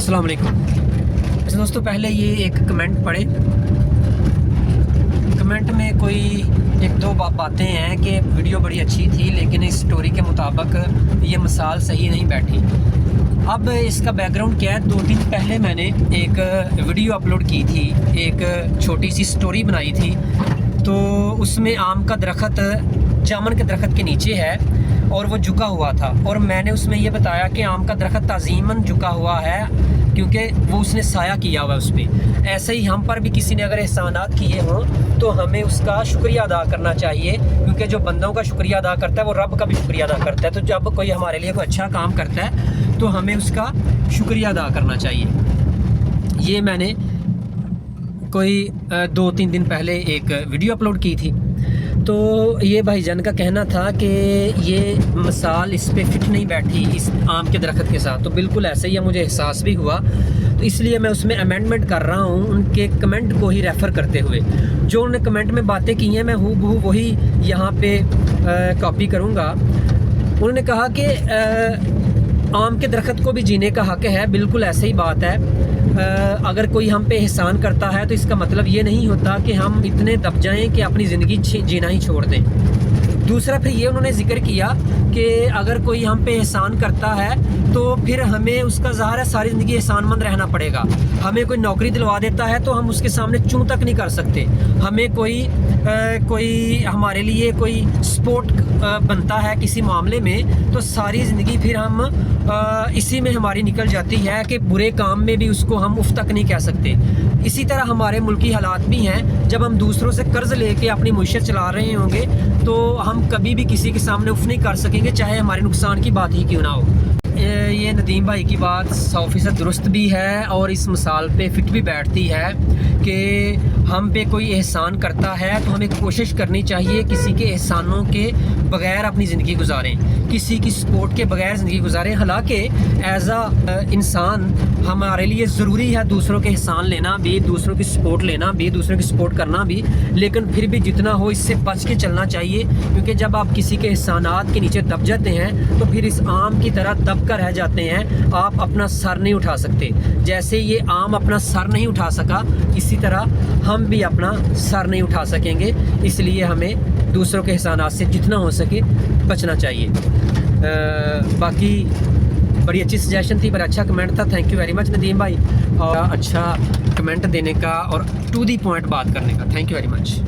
अस्सलाम वालेकुम। अच्छा दोस्तों, पहले ये एक कमेंट पढ़े। कमेंट में कोई एक दो बातें हैं कि वीडियो बड़ी अच्छी थी लेकिन इस स्टोरी के मुताबिक ये मिसाल सही नहीं बैठी। अब इसका बैकग्राउंड क्या है, 2 दिन पहले मैंने एक वीडियो अपलोड की थी, एक छोटी सी स्टोरी बनाई थी। तो उसमें आम का दरख्त जामन के दरख्त के नीचे है और वो झुका हुआ था, और मैंने उसमें ये बताया कि आम का दरख्त ताज़ीमन झुका हुआ है क्योंकि वो उसने साया किया हुआ है उस पर। ऐसे ही हम पर भी किसी ने अगर एहसानात किए हों तो हमें उसका शुक्रिया अदा करना चाहिए, क्योंकि जो बंदों का शुक्रिया अदा करता है वो रब का भी शुक्रिया अदा करता है। तो जब कोई हमारे लिए कोई अच्छा काम करता है तो हमें उसका शुक्रिया अदा करना चाहिए। ये मैंने कोई 2-3 दिन पहले एक वीडियो अपलोड की थी। तो ये भाईजान का कहना था कि ये मिसाल इस पे फिट नहीं बैठी इस आम के दरख्त के साथ। तो बिल्कुल ऐसे ही मुझे एहसास भी हुआ, तो इसलिए मैं उसमें अमेंडमेंट कर रहा हूँ उनके कमेंट को ही रेफ़र करते हुए। जो उन्होंने कमेंट में बातें की हैं मैं हूबहू वही यहाँ पे कॉपी करूँगा। उन्होंने कहा कि आम के दरख्त को भी जीने का हक़ है। बिल्कुल ऐसे ही बात है। अगर कोई हम पे एहसान करता है तो इसका मतलब ये नहीं होता कि हम इतने दब जाएं कि अपनी ज़िंदगी जीना ही छोड़ दें। दूसरा फिर ये उन्होंने ज़िक्र किया कि अगर कोई हम पे एहसान करता है तो फिर हमें उसका ज़ाहिर है सारी ज़िंदगी एहसानमंद रहना पड़ेगा। हमें कोई नौकरी दिलवा देता है तो हम उसके सामने चूं तक नहीं कर सकते। हमें कोई हमारे लिए कोई सपोर्ट बनता है किसी मामले में तो सारी ज़िंदगी फिर हम इसी में हमारी निकल जाती है कि बुरे काम में भी उसको हम उफ तक नहीं कह सकते। इसी तरह हमारे मुल्की हालात भी हैं, जब हम दूसरों से कर्ज़ लेके अपनी मुईशत चला रहे होंगे तो हम कभी भी किसी के सामने उफ नहीं कर सकेंगे, चाहे हमारे नुकसान की बात ही क्यों ना हो। ये नदीम भाई की बात 100% दुरुस्त भी है और इस मिसाल पे फिट भी बैठती है कि हम पे कोई एहसान करता है तो हमें कोशिश करनी चाहिए किसी के एहसानों के बग़ैर अपनी ज़िंदगी गुजारें, किसी की सपोर्ट के बग़ैर ज़िंदगी गुजारें। हालांकि एज आ इंसान हमारे लिए ज़रूरी है दूसरों के एहसान लेना भी, दूसरों की सपोर्ट लेना भी, दूसरों की सपोर्ट करना भी, लेकिन फिर भी जितना हो इससे बच के चलना चाहिए। क्योंकि जब आप किसी के एहसानात के नीचे दब जाते हैं तो फिर इस आम की तरह दब कर रह जाते हैं, आप अपना सर नहीं उठा सकते। जैसे ये आम अपना सर नहीं उठा सका, इसी तरह हम भी अपना सर नहीं उठा सकेंगे। इसलिए हमें दूसरों के एहसानात से जितना हो सके बचना चाहिए। बाकी बड़ी अच्छी सजेशन थी, बड़ा अच्छा कमेंट था। Thank you very much Nadeem भाई, और अच्छा कमेंट देने का और टू दी पॉइंट बात करने का। Thank you very much.